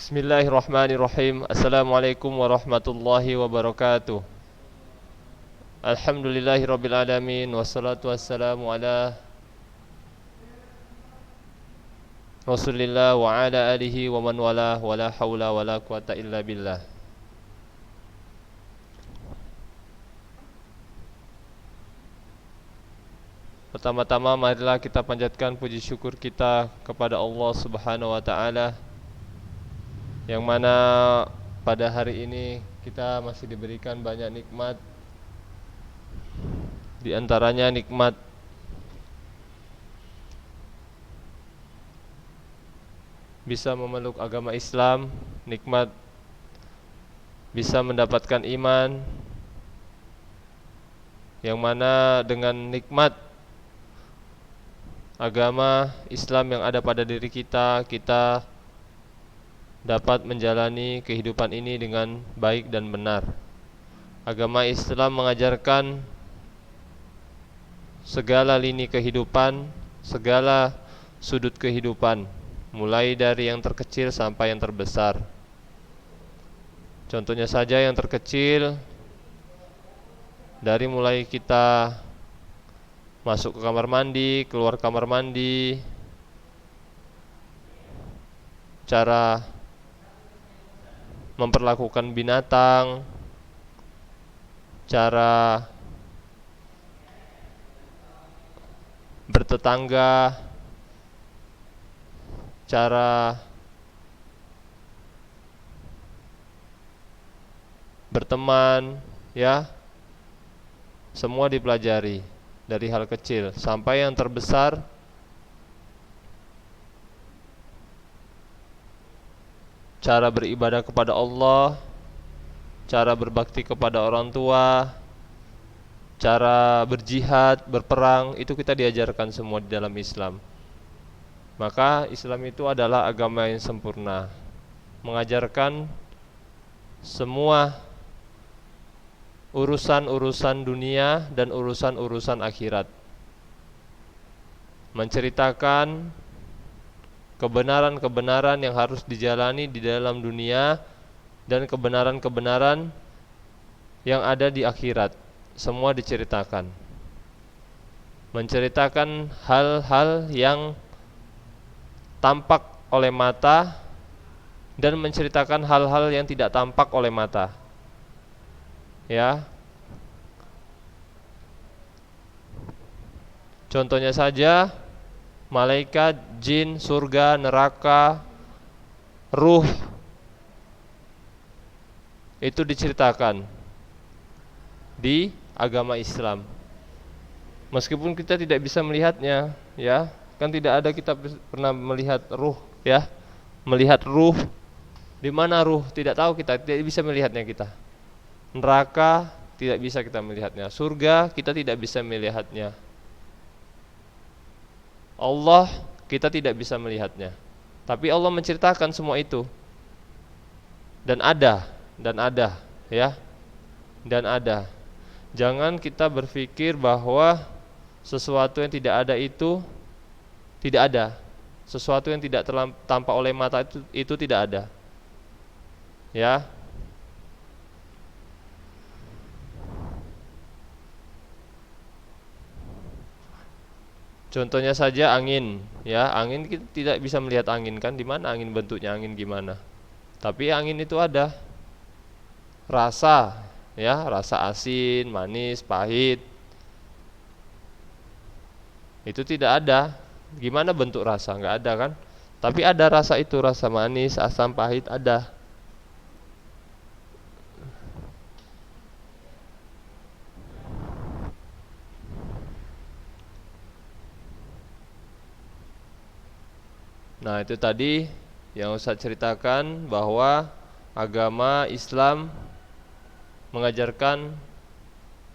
Bismillahirrahmanirrahim. Assalamualaikum warahmatullahi wabarakatuh. Alhamdulillahirabbil alamin wassalatu wassalamu ala Rasulillah wa ala alihi wa man walah wala haula wala quwata illa billah. Pertama-tama marilah kita panjatkan puji syukur kita kepada Allah Subhanahu wa taala yang mana pada hari ini kita masih diberikan banyak nikmat. Di antaranya nikmat bisa memeluk agama Islam, nikmat bisa mendapatkan iman, yang mana dengan nikmat agama Islam yang ada pada diri kita, kita dapat menjalani kehidupan ini dengan baik dan benar. Agama Islam mengajarkan segala lini kehidupan, segala sudut kehidupan, mulai dari yang terkecil sampai yang terbesar. Contohnya saja yang terkecil, dari mulai kita masuk ke kamar mandi, keluar kamar mandi, cara memperlakukan binatang, cara bertetangga, cara berteman, ya, semua dipelajari dari hal kecil sampai yang terbesar. Cara beribadah kepada Allah, cara berbakti kepada orang tua, cara berjihad, berperang, itu kita diajarkan semua di dalam Islam. Maka Islam itu adalah agama yang sempurna, mengajarkan semua urusan-urusan dunia dan urusan-urusan akhirat, menceritakan kebenaran-kebenaran yang harus dijalani di dalam dunia dan kebenaran-kebenaran yang ada di akhirat. Semua diceritakan. Menceritakan hal-hal yang tampak oleh mata dan menceritakan hal-hal yang tidak tampak oleh mata. Ya. Contohnya saja malaikat, jin, surga, neraka, ruh, itu diceritakan di agama Islam. Meskipun kita tidak bisa melihatnya, ya, kan tidak ada kita pernah melihat ruh, ya. Melihat ruh, di mana ruh tidak tahu, kita tidak bisa melihatnya kita. Neraka tidak bisa kita melihatnya, surga kita tidak bisa melihatnya. Allah kita tidak bisa melihatnya, tapi Allah menceritakan semua itu. Dan ada, ya, dan ada. Jangan kita berpikir bahwa sesuatu yang tidak ada itu tidak ada. Sesuatu yang tidak tampak oleh mata itu tidak ada. Ya. Contohnya saja angin, ya, angin kita tidak bisa melihat angin, kan, di mana angin, bentuknya angin gimana. Tapi angin itu ada rasa, ya, rasa asin, manis, pahit. Itu tidak ada. Gimana bentuk rasa? Enggak ada, kan? Tapi ada rasa itu, rasa manis, asam, pahit ada. Nah, itu tadi yang Ustaz ceritakan, bahwa agama Islam mengajarkan,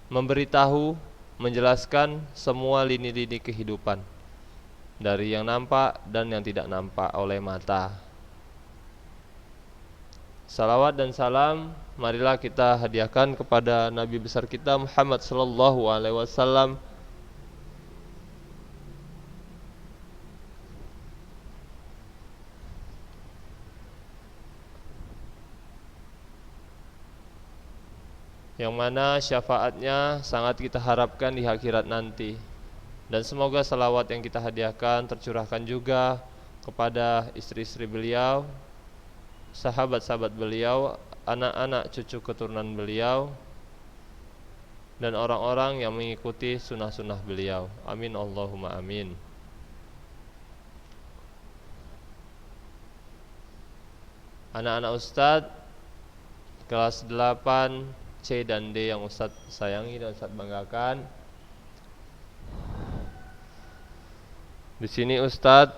memberitahu, menjelaskan semua lini-lini kehidupan, dari yang nampak dan yang tidak nampak oleh mata. Salawat dan salam marilah kita hadiahkan kepada Nabi besar kita Muhammad sallallahu alaihi wasallam, yang mana syafaatnya sangat kita harapkan di akhirat nanti. Dan semoga salawat yang kita hadiahkan tercurahkan juga kepada istri-istri beliau, sahabat-sahabat beliau, anak-anak cucu keturunan beliau, dan orang-orang yang mengikuti sunnah-sunnah beliau. Amin Allahumma amin. Anak-anak Ustadz kelas 8 C dan D yang Ustadz sayangi dan Ustadz banggakan, di sini Ustadz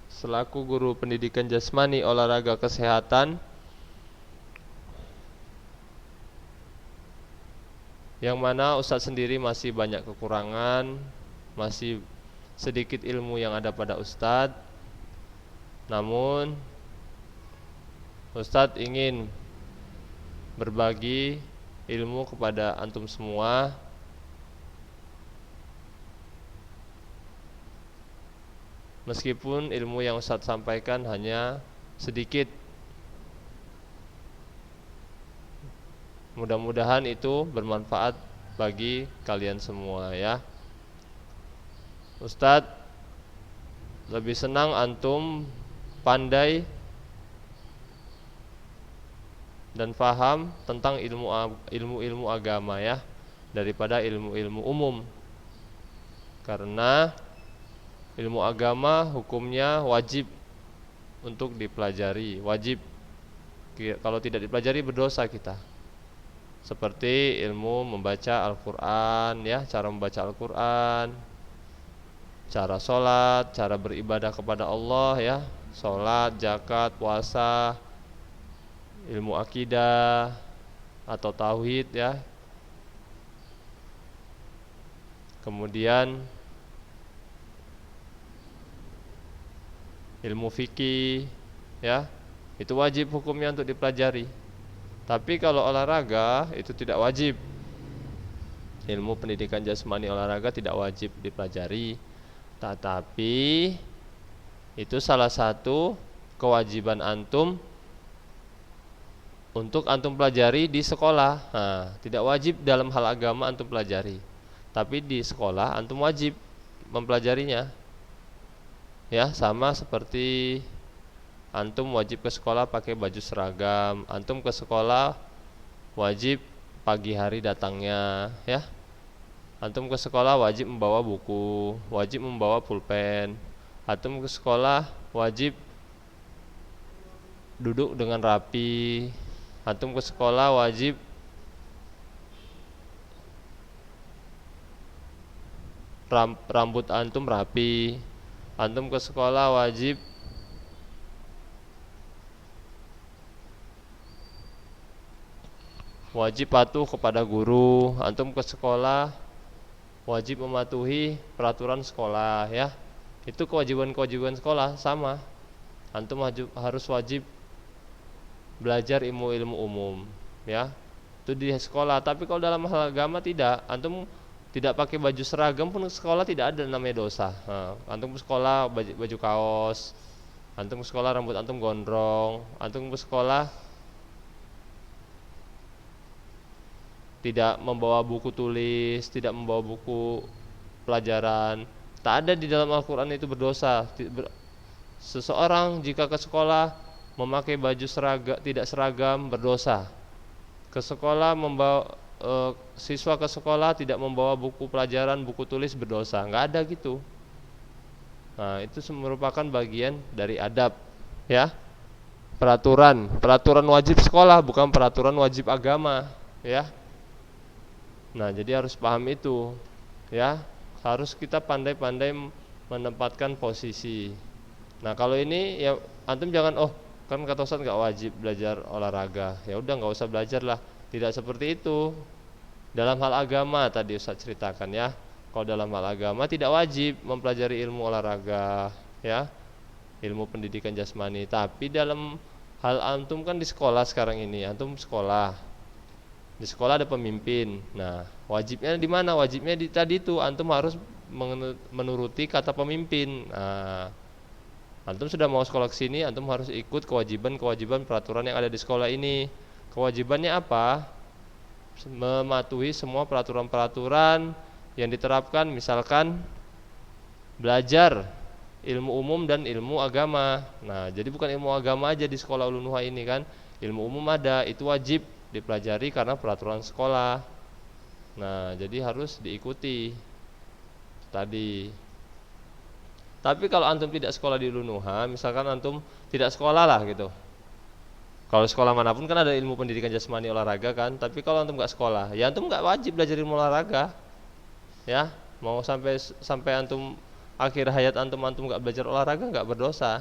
selaku guru pendidikan jasmani, olahraga, kesehatan, yang mana Ustadz sendiri masih banyak kekurangan, masih sedikit ilmu yang ada pada Ustadz. Namun Ustadz ingin berbagi ilmu kepada antum semua, meskipun ilmu yang Ustadz sampaikan hanya sedikit. Mudah-mudahan itu bermanfaat bagi kalian semua ya. Ustadz lebih senang antum pandai dan faham tentang ilmu-ilmu agama ya, daripada ilmu-ilmu umum. Karena ilmu agama hukumnya wajib untuk dipelajari, wajib. Kalau tidak dipelajari berdosa kita. Seperti ilmu membaca Al-Qur'an ya, cara membaca Al-Qur'an, cara sholat, cara beribadah kepada Allah ya, sholat, zakat, puasa, ilmu akidah atau tauhid ya. Kemudian ilmu fikih ya, itu wajib hukumnya untuk dipelajari. Tapi kalau olahraga itu tidak wajib. Ilmu pendidikan jasmani olahraga tidak wajib dipelajari. Tetapi itu salah satu kewajiban antum untuk antum pelajari di sekolah. Nah, tidak wajib dalam hal agama antum pelajari, tapi di sekolah antum wajib mempelajarinya. Ya, sama seperti antum wajib ke sekolah pakai baju seragam, antum ke sekolah wajib pagi hari datangnya ya. Antum ke sekolah wajib membawa buku, wajib membawa pulpen. Antum ke sekolah wajib duduk dengan rapi. Antum ke sekolah wajib rambut antum rapi. Antum ke sekolah wajib patuh kepada guru. Antum ke sekolah wajib mematuhi peraturan sekolah ya. Itu kewajiban-kewajiban sekolah sama. Antum harus wajib belajar ilmu-ilmu umum ya. Itu di sekolah. Tapi kalau dalam hal agama tidak. Antum tidak pakai baju seragam pun sekolah tidak ada namanya dosa. Nah, antum ke sekolah baju kaos, antum ke sekolah rambut antum gondrong, antum ke sekolah tidak membawa buku tulis, tidak membawa buku pelajaran, tak ada di dalam Al-Quran itu berdosa. Seseorang jika ke sekolah memakai baju tidak seragam berdosa. Ke sekolah siswa ke sekolah tidak membawa buku pelajaran, buku tulis berdosa. Nggak ada gitu. Nah, itu merupakan bagian dari adab ya. Peraturan wajib sekolah, bukan peraturan wajib agama ya. Nah, jadi harus paham itu ya. Harus kita pandai-pandai menempatkan posisi. Nah, kalau ini ya antum jangan kan kata Ustaz nggak wajib belajar olahraga. Ya udah nggak usah belajar lah. Tidak seperti itu. Dalam hal agama tadi Ustaz ceritakan ya. Kalau dalam hal agama tidak wajib mempelajari ilmu olahraga ya, ilmu pendidikan jasmani. Tapi dalam hal antum kan di sekolah sekarang ini, antum sekolah. Di sekolah ada pemimpin. Nah, wajibnya di mana? Wajibnya tadi itu antum harus menuruti kata pemimpin. Nah, antum sudah mau sekolah ke sini, antum harus ikut kewajiban peraturan yang ada di sekolah ini. Kewajibannya apa? mematuhi semua peraturan-peraturan yang diterapkan, misalkan belajar ilmu umum dan ilmu agama. Nah, jadi bukan ilmu agama aja di sekolah Ulun Nuha ini kan, ilmu umum ada, itu wajib dipelajari karena peraturan sekolah. Nah, jadi harus diikuti tadi. Tapi kalau antum tidak sekolah di Ulun Nuha, misalkan antum tidak sekolah lah gitu. Kalau sekolah manapun kan ada ilmu pendidikan jasmani olahraga kan, tapi kalau antum nggak sekolah, ya antum nggak wajib belajar ilmu olahraga, ya. Mau sampai sampai antum akhir hayat antum nggak belajar olahraga nggak berdosa.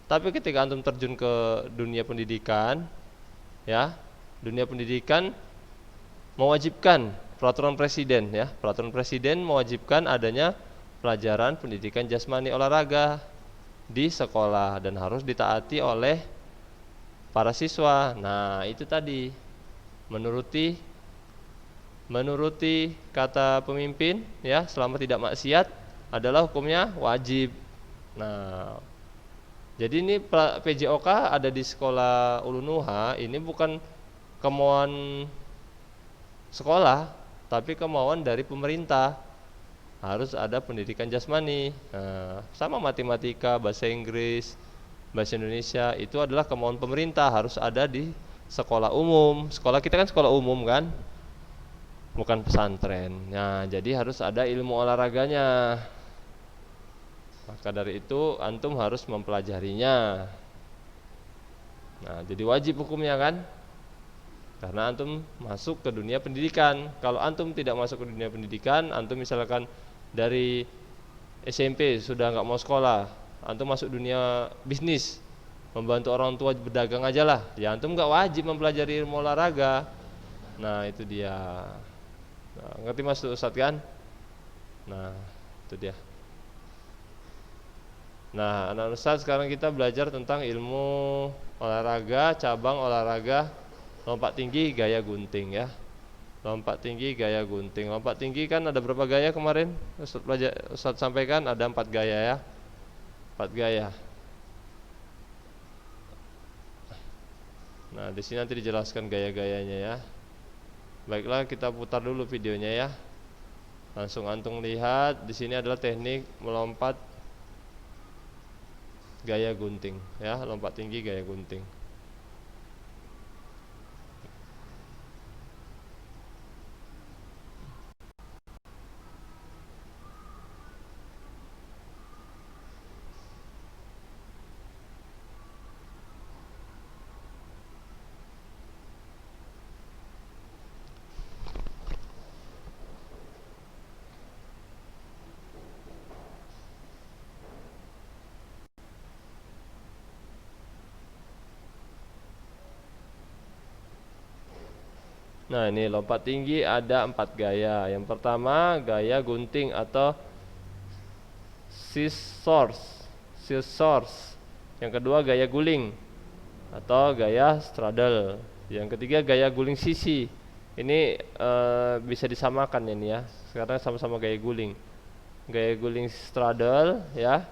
Tapi ketika antum terjun ke dunia pendidikan, ya, dunia pendidikan mewajibkan peraturan presiden, ya, peraturan presiden mewajibkan adanya pelajaran pendidikan jasmani olahraga di sekolah dan harus ditaati oleh para siswa. Nah, itu tadi menuruti kata pemimpin, ya, selama tidak maksiat adalah hukumnya wajib. Nah, jadi ini PJOK ada di sekolah Ulun Nuha ini bukan kemauan sekolah, tapi kemauan dari pemerintah. Harus ada pendidikan jasmani. Nah, sama matematika, bahasa Inggris, bahasa Indonesia itu adalah kemauan pemerintah, harus ada di sekolah umum. Sekolah kita kan sekolah umum kan, bukan pesantren. Nah, jadi harus ada ilmu olahraganya. Maka dari itu antum harus mempelajarinya. Nah, jadi wajib hukumnya kan, karena antum masuk ke dunia pendidikan. Kalau antum tidak masuk ke dunia pendidikan, antum misalkan dari SMP sudah nggak mau sekolah, antum masuk dunia bisnis, membantu orang tua berdagang aja lah, ya antum nggak wajib mempelajari ilmu olahraga. Nah, itu dia. Nah, ngerti mas Ustadz kan? Nah, itu dia. Nah, anak Ustadz, sekarang kita belajar tentang ilmu olahraga, cabang olahraga lompat tinggi gaya gunting, ya. Lompat tinggi gaya gunting. Lompat tinggi kan ada berapa gaya kemarin? Ustadz sampaikan ada 4 gaya, ya. 4 gaya. Nah, di sini nanti dijelaskan gaya-gayanya, ya. Baiklah, kita putar dulu videonya, ya. Langsung antum lihat di sini adalah teknik melompat gaya gunting, ya, lompat tinggi gaya gunting. Nah, ini lompat tinggi ada 4 gaya. Yang pertama gaya gunting atau scissors. Scissors. Yang kedua gaya guling atau gaya straddle. Yang ketiga gaya guling sisi. Ini bisa disamakan ini, ya. Sekarang sama-sama gaya guling. Gaya guling straddle, ya.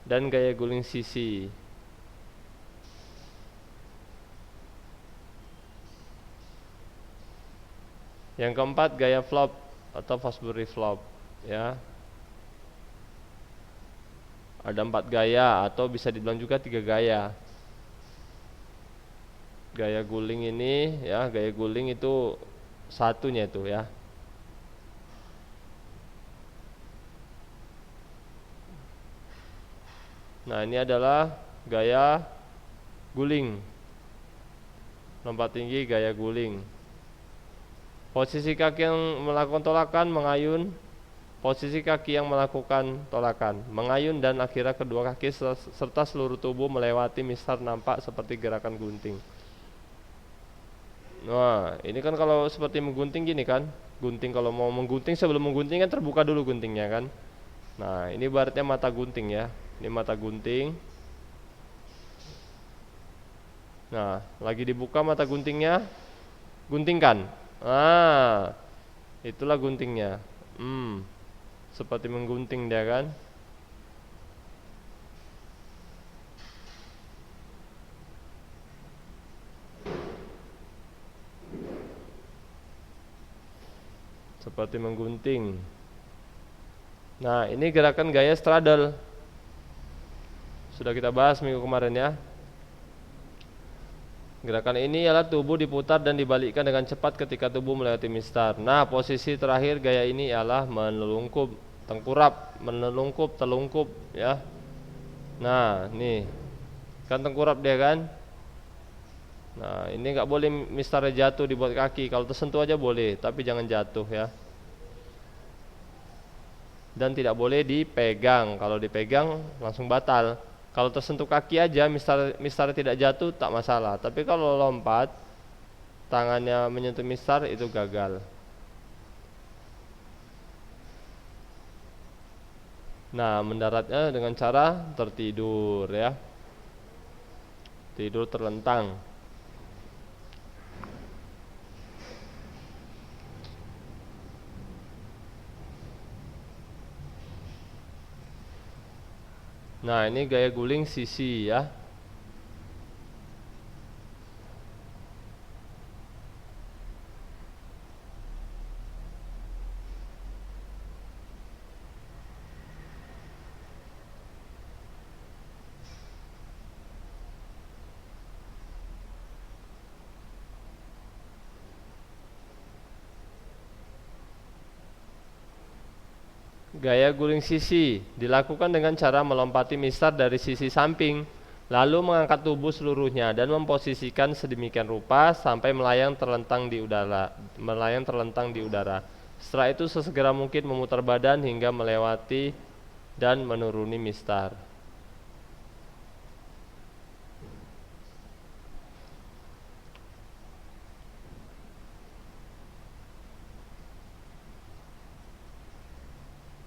Dan gaya guling sisi. Yang keempat gaya flop atau Fosbury flop, ya. Ada 4 gaya atau bisa dibilang juga 3 gaya. Gaya guling ini, ya, gaya guling itu satunya itu, ya. Nah, ini adalah gaya guling. Lompat tinggi gaya guling. Posisi kaki yang melakukan tolakan mengayun, posisi kaki yang melakukan tolakan mengayun, dan akhirnya kedua kaki serta seluruh tubuh melewati mistar nampak seperti gerakan gunting. Nah, ini kan kalau seperti menggunting gini kan, gunting kalau mau menggunting, sebelum menggunting kan terbuka dulu guntingnya kan. Nah, ini ibaratnya mata gunting, ya. Ini mata gunting. Nah, lagi dibuka mata guntingnya, guntingkan. Ah, itulah guntingnya. Seperti menggunting dia kan. seperti menggunting. Nah, ini gerakan gaya straddle. Sudah kita bahas minggu kemarin ya. Gerakan ini ialah tubuh diputar dan dibalikkan dengan cepat ketika tubuh melewati mistar. Nah, posisi terakhir gaya ini ialah menelungkup, tengkurap, menelungkup, telungkup ya. Nah, nih. Kan tengkurap dia kan? Nah, ini nggak boleh mistarnya jatuh di buat kaki. Kalau tersentuh aja boleh, tapi jangan jatuh ya. Dan tidak boleh dipegang. Kalau dipegang langsung batal. Kalau tersentuh kaki aja, mistar tidak jatuh tak masalah. Tapi kalau lompat, tangannya menyentuh mistar itu gagal. Nah, mendaratnya dengan cara tertidur ya. Tidur terlentang. Nah, ini gaya guling sisi ya. Gaya guling sisi dilakukan dengan cara melompati mistar dari sisi samping, lalu mengangkat tubuh seluruhnya dan memposisikan sedemikian rupa sampai melayang terlentang di udara. Setelah itu sesegera mungkin memutar badan hingga melewati dan menuruni mistar.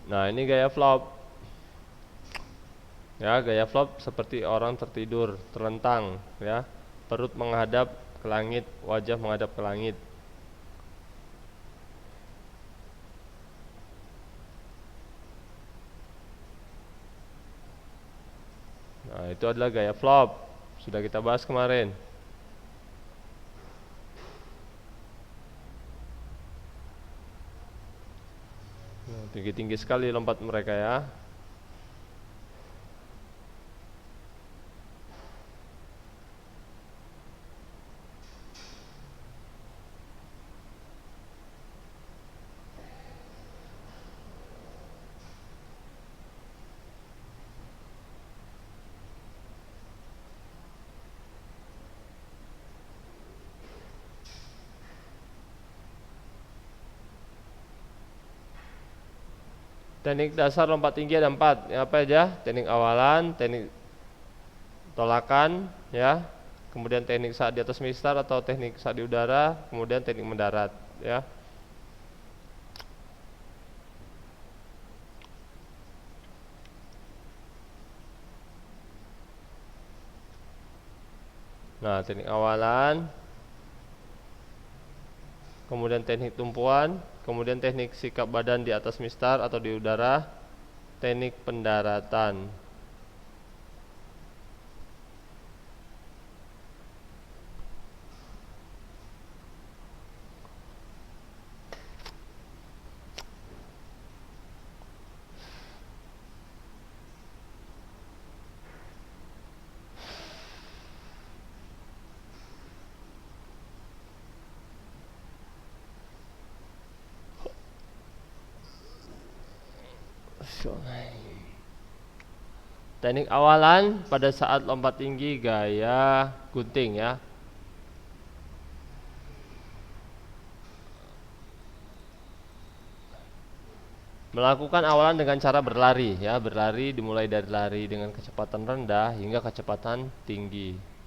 Nah, ini gaya flop. Ya, gaya flop seperti orang tertidur, terlentang, ya. Perut menghadap ke langit, wajah menghadap ke langit. Nah, itu adalah gaya flop. Sudah kita bahas kemarin. Nah, tinggi-tinggi sekali lompat mereka ya. Teknik dasar lompat tinggi ada 4. Apa aja? Teknik awalan, teknik tolakan, ya. Kemudian teknik saat di atas mistar atau teknik saat di udara, kemudian teknik mendarat, ya. Nah, teknik awalan, kemudian teknik tumpuan, kemudian teknik sikap badan di atas mistar atau di udara, teknik pendaratan. Teknik awalan pada saat lompat tinggi gaya gunting ya. Melakukan awalan dengan cara berlari ya, berlari dimulai dari lari dengan kecepatan rendah hingga kecepatan tinggi.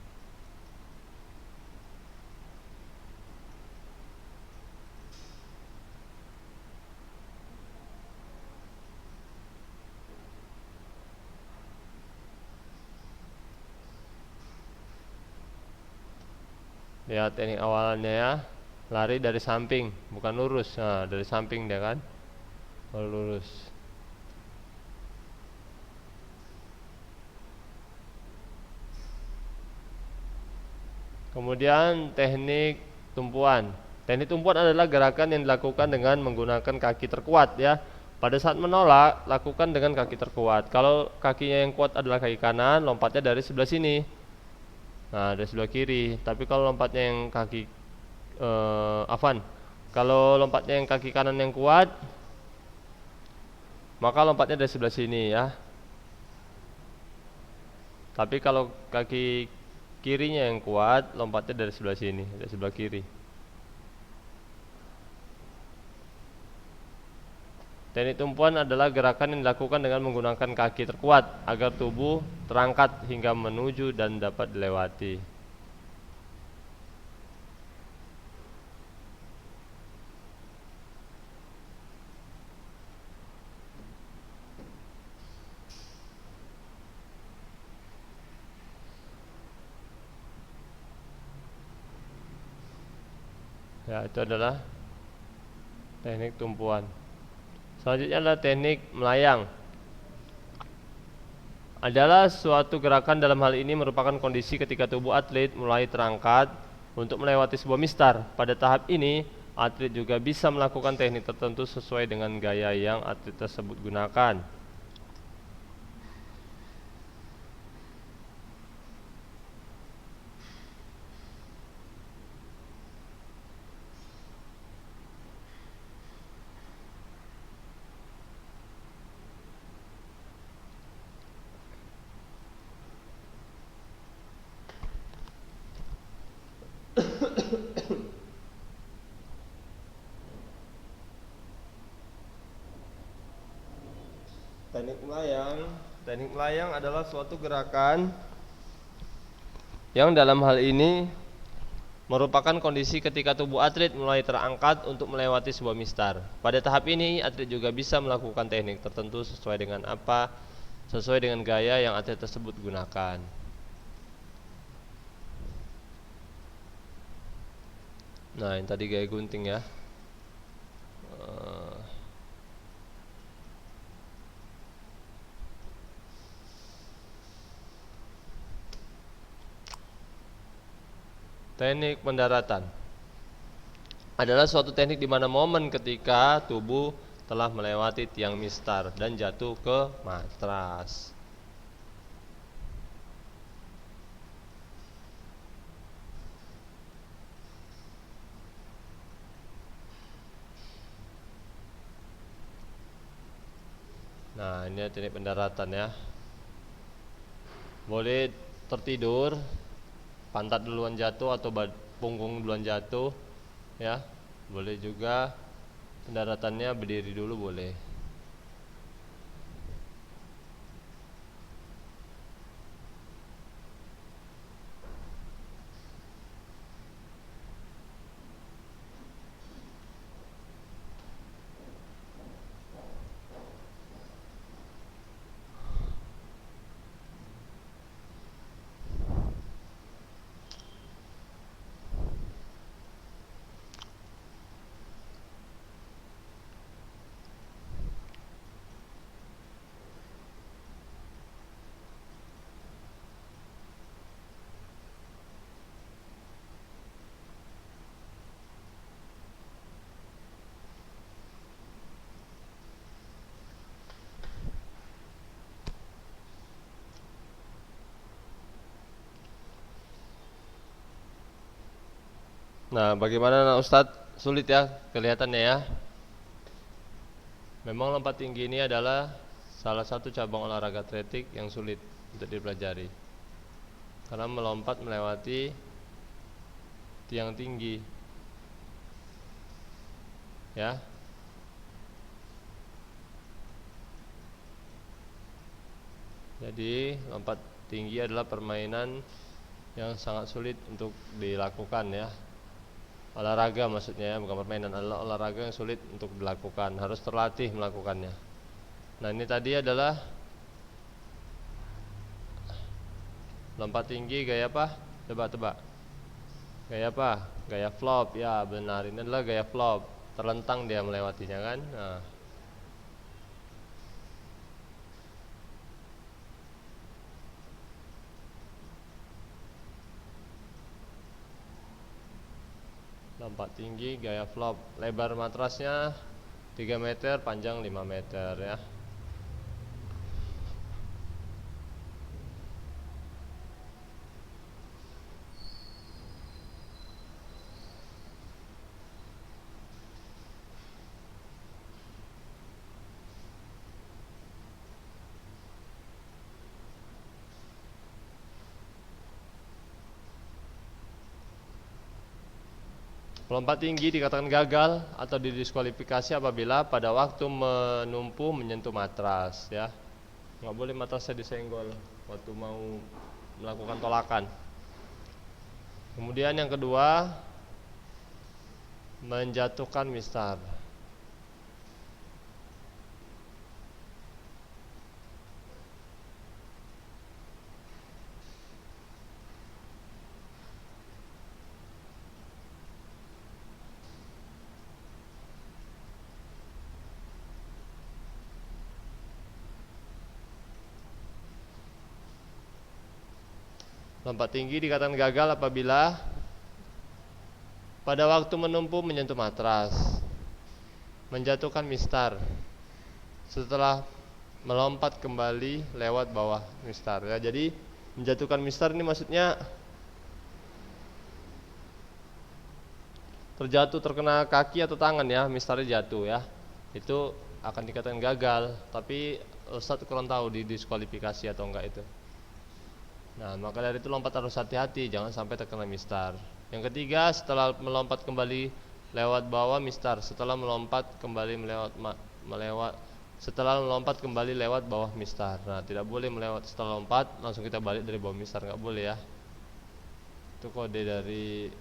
Lihat teknik awalannya ya. Lari dari samping, bukan lurus. Nah, dari samping dia kan. Baru lurus. Kemudian teknik tumpuan. Teknik tumpuan adalah gerakan yang dilakukan dengan menggunakan kaki terkuat ya. Pada saat menolak, lakukan dengan kaki terkuat. Kalau kakinya yang kuat adalah kaki kanan, lompatnya dari sebelah sini. Nah, dari sebelah kiri. Tapi kalau lompatnya yang kaki kalau lompatnya yang kaki kanan yang kuat, maka lompatnya dari sebelah sini ya. Tapi kalau kaki kirinya yang kuat, lompatnya dari sebelah sini, dari sebelah kiri. Teknik tumpuan adalah gerakan yang dilakukan dengan menggunakan kaki terkuat agar tubuh terangkat hingga menuju dan dapat dilewati. Ya, itu adalah teknik tumpuan. Selanjutnya adalah teknik melayang. Adalah suatu gerakan, dalam hal ini merupakan kondisi ketika tubuh atlet mulai terangkat untuk melewati sebuah mistar. Pada tahap ini, atlet juga bisa melakukan teknik tertentu sesuai dengan gaya yang atlet tersebut gunakan. Teknik melayang adalah suatu gerakan yang dalam hal ini merupakan kondisi ketika tubuh atlet mulai terangkat untuk melewati sebuah mistar. Pada tahap ini, atlet juga bisa melakukan teknik tertentu sesuai dengan gaya yang atlet tersebut gunakan. Nah, ini tadi gaya gunting ya. Teknik pendaratan adalah suatu teknik di mana momen ketika tubuh telah melewati tiang mistar dan jatuh ke matras. Nah, ini teknik pendaratan ya. Boleh tertidur, pantat duluan jatuh atau punggung duluan jatuh ya. Boleh juga pendaratannya berdiri dulu boleh. Nah, bagaimana Ustadz? Sulit ya kelihatannya ya. Memang lompat tinggi ini adalah salah satu cabang olahraga atletik yang sulit untuk dipelajari, karena melompat melewati tiang tinggi ya. Jadi lompat tinggi adalah permainan yang sangat sulit untuk dilakukan ya. Olahraga maksudnya ya, bukan permainan, adalah olahraga yang sulit untuk dilakukan, harus terlatih melakukannya. Nah, ini tadi adalah lompat tinggi gaya apa? Coba tebak. Gaya apa? Gaya flop. Ya, benar. Ini adalah gaya flop. Terlentang dia melewatinya kan? Nah. lompat tinggi, gaya flop. Lebar matrasnya 3 meter, panjang 5 meter ya. Pelompat tinggi dikatakan gagal atau didiskualifikasi apabila pada waktu menumpu menyentuh matras ya. Nggak boleh matrasnya disenggol waktu mau melakukan tolakan. Kemudian yang kedua, menjatuhkan mistar. Lompat tinggi dikatakan gagal apabila pada waktu menumpu menyentuh matras, menjatuhkan mistar setelah melompat kembali lewat bawah mistar ya. Jadi menjatuhkan mistar ini maksudnya terjatuh, terkena kaki atau tangan ya, mistarnya jatuh ya. Itu akan dikatakan gagal, tapi Ustadz kurang tahu didiskualifikasi atau enggak itu. Nah, maka dari itu lompat harus hati-hati, jangan sampai terkena mistar. Yang ketiga, setelah melompat kembali lewat bawah mistar, setelah melompat kembali melompat kembali lewat bawah mistar. Nah, tidak boleh melewat setelah lompat langsung kita balik dari bawah mistar, nggak boleh ya. Itu kode dari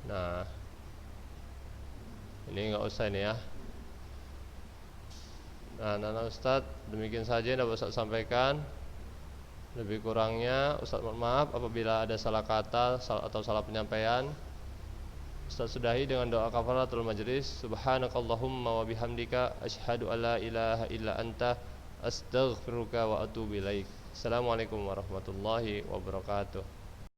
Nah, ini nggak usah ini ya. Nah, Ustadz, demikian saja yang dapat Ustadz sampaikan. Lebih kurangnya Ustadz mohon maaf apabila ada salah kata atau salah penyampaian. Ustadz sudahi dengan doa kafaratul majlis. Subhanakallahumma wa bihamdika asyhadu alla ilaha illa anta astaghfiruka wa atubu ilaik. Assalamualaikum warahmatullahi wabarakatuh.